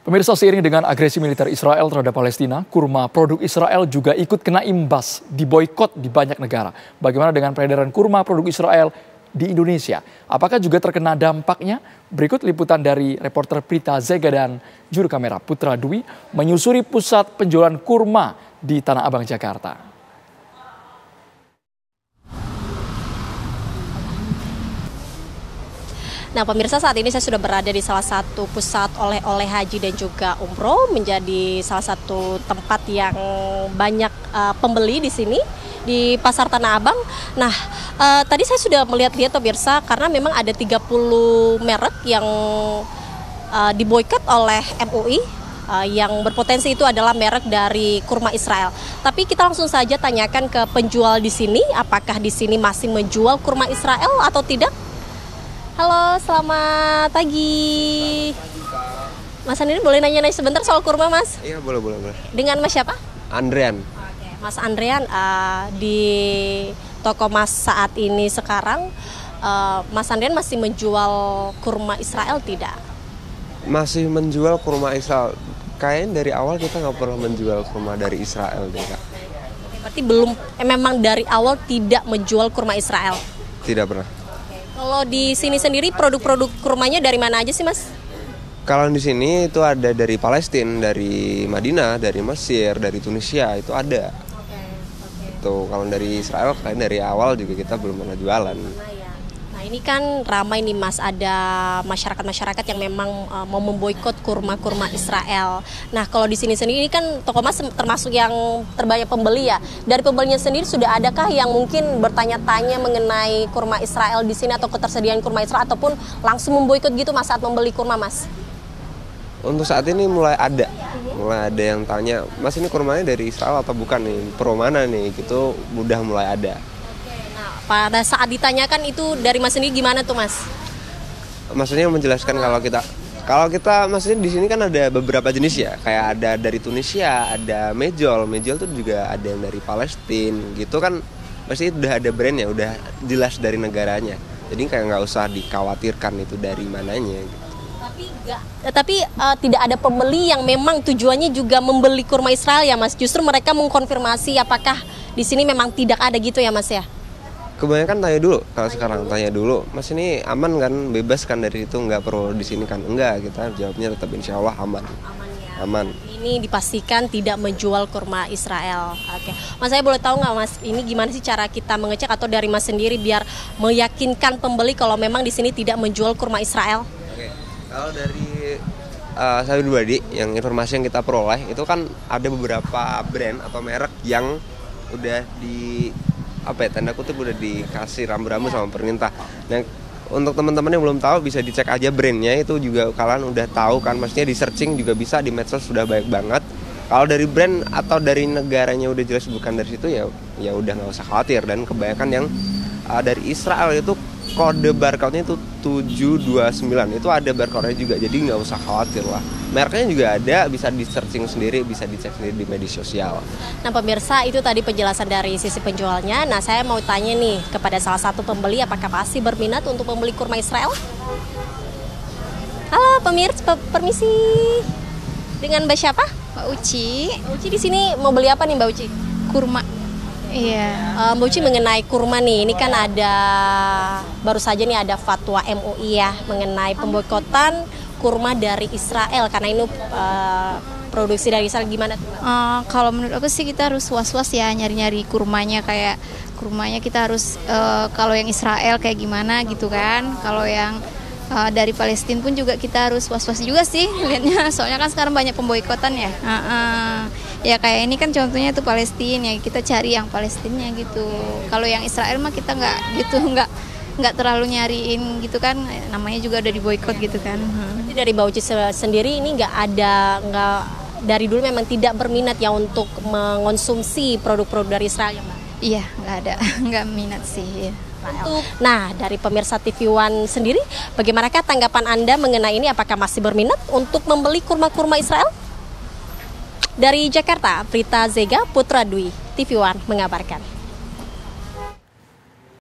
Pemirsa, seiring dengan agresi militer Israel terhadap Palestina, kurma produk Israel juga ikut kena imbas, diboikot di banyak negara. Bagaimana dengan peredaran kurma produk Israel di Indonesia? Apakah juga terkena dampaknya? Berikut liputan dari reporter Prita Zega dan juru kamera Putra Dwi menyusuri pusat penjualan kurma di Tanah Abang, Jakarta. Nah, pemirsa, saat ini saya sudah berada di salah satu pusat oleh-oleh haji dan juga umroh, menjadi salah satu tempat yang banyak pembeli di sini di Pasar Tanah Abang. Nah, tadi saya sudah melihat-lihat pemirsa, karena memang ada 30 merek yang diboikot oleh MUI. Yang berpotensi itu adalah merek dari kurma Israel. Tapi kita langsung saja tanyakan ke penjual di sini, apakah di sini masih menjual kurma Israel atau tidak? Halo, selamat pagi. Mas Andrian, boleh nanya-nanya sebentar soal kurma, Mas? Iya, boleh. Dengan Mas siapa? Andrian. Oke, Mas Andrian, di toko Mas saat ini sekarang, Mas Andrian masih menjual kurma Israel tidak? Masih menjual kurma Israel. Kayaknya dari awal kita nggak pernah menjual kurma dari Israel deh, Kak. Berarti belum, memang dari awal tidak menjual kurma Israel? Tidak pernah. Kalau di sini sendiri produk-produk kurmanya dari mana aja sih, Mas? Kalau di sini itu ada dari Palestina, dari Madinah, dari Mesir, dari Tunisia, itu ada. Oke. Tuh, kalau dari Israel kayak dari awal juga kita belum pernah jualan. Nah, ini kan ramai nih, Mas, ada masyarakat-masyarakat yang memang mau memboikot kurma-kurma Israel. Nah, kalau di sini sendiri, ini kan toko Mas termasuk yang terbanyak pembeli ya. Dari pembelinya sendiri sudah adakah yang mungkin bertanya-tanya mengenai kurma Israel di sini atau ketersediaan kurma Israel, ataupun langsung memboikot gitu Mas saat membeli kurma, Mas? Untuk saat ini mulai ada yang tanya, Mas ini kurmanya dari Israel atau bukan nih, pro mana nih, gitu udah mulai ada. Pada saat ditanyakan itu dari Mas sendiri gimana tuh, Mas? Maksudnya menjelaskan kalau kita maksudnya di sini kan ada beberapa jenis ya, kayak ada dari Tunisia, ada mejol tuh juga ada yang dari Palestina gitu kan, pasti udah ada brandnya, udah jelas dari negaranya, jadi kayak nggak usah dikhawatirkan itu dari mananya. Gitu. Tapi tidak ada pembeli yang memang tujuannya juga membeli kurma Israel ya, Mas? Justru mereka mengkonfirmasi apakah di sini memang tidak ada gitu ya, Mas ya? Kebanyakan tanya dulu, kalau sekarang tanya dulu, Mas ini aman kan, bebas kan dari itu, nggak perlu di sini kan? Enggak, kita jawabnya tetap insya Allah aman. Aman. Ini dipastikan tidak menjual kurma Israel. Oke, Mas, saya boleh tahu nggak, Mas, ini gimana sih cara kita mengecek atau dari Mas sendiri biar meyakinkan pembeli kalau memang di sini tidak menjual kurma Israel? Oke, kalau dari saya pribadi, yang informasi yang kita peroleh itu kan ada beberapa brand atau merek yang udah tanda kutip udah dikasih rambu-rambu sama pemerintah. Nah, untuk teman-teman yang belum tahu bisa dicek aja brandnya, itu juga kalian udah tahu kan, maksudnya di searching juga bisa, di medsos sudah banyak banget. Kalau dari brand atau dari negaranya udah jelas bukan dari situ, ya udah nggak usah khawatir. Dan kebanyakan yang dari Israel itu kode barcode-nya itu 729, itu ada barcode-nya juga, jadi nggak usah khawatir lah. Mereknya juga ada, bisa di searching sendiri, bisa dicek sendiri di media sosial. Nah, pemirsa, itu tadi penjelasan dari sisi penjualnya. Nah, saya mau tanya nih kepada salah satu pembeli, apakah masih berminat untuk membeli kurma Israel? Halo pemirsa, permisi. Dengan Mbak siapa? Mbak Uci. Mbak Uci di sini mau beli apa nih, Mbak Uci? Kurma. Iya. Mbak Uci, mengenai kurma nih, ini kan ada baru saja nih ada fatwa MUI ya mengenai pemboikotan kurma dari Israel karena ini produksi dari Israel, gimana tuh? Kalau menurut aku sih kita harus was-was ya nyari-nyari kurmanya, kayak kurmanya kita harus kalau yang Israel kayak gimana gitu kan. Kalau yang dari Palestina pun juga kita harus was-was juga sih lihatnya. Soalnya kan sekarang banyak pemboikotan ya. Ya kayak ini kan contohnya tuh Palestina, ya kita cari yang Palestinanya gitu. Kalau yang Israel mah kita nggak gitu, nggak terlalu nyariin gitu kan, namanya juga udah diboikot gitu kan. Jadi dari Mbak Uci sendiri ini nggak dari dulu memang tidak berminat ya untuk mengonsumsi produk-produk dari Israel ya, Mbak? Iya, nggak ada, nggak minat sih. Ya. Nah, dari pemirsa TV One sendiri, bagaimanakah tanggapan Anda mengenai ini? Apakah masih berminat untuk membeli kurma-kurma Israel? Dari Jakarta, Prita Zega, Putra Dwi, TV One mengabarkan.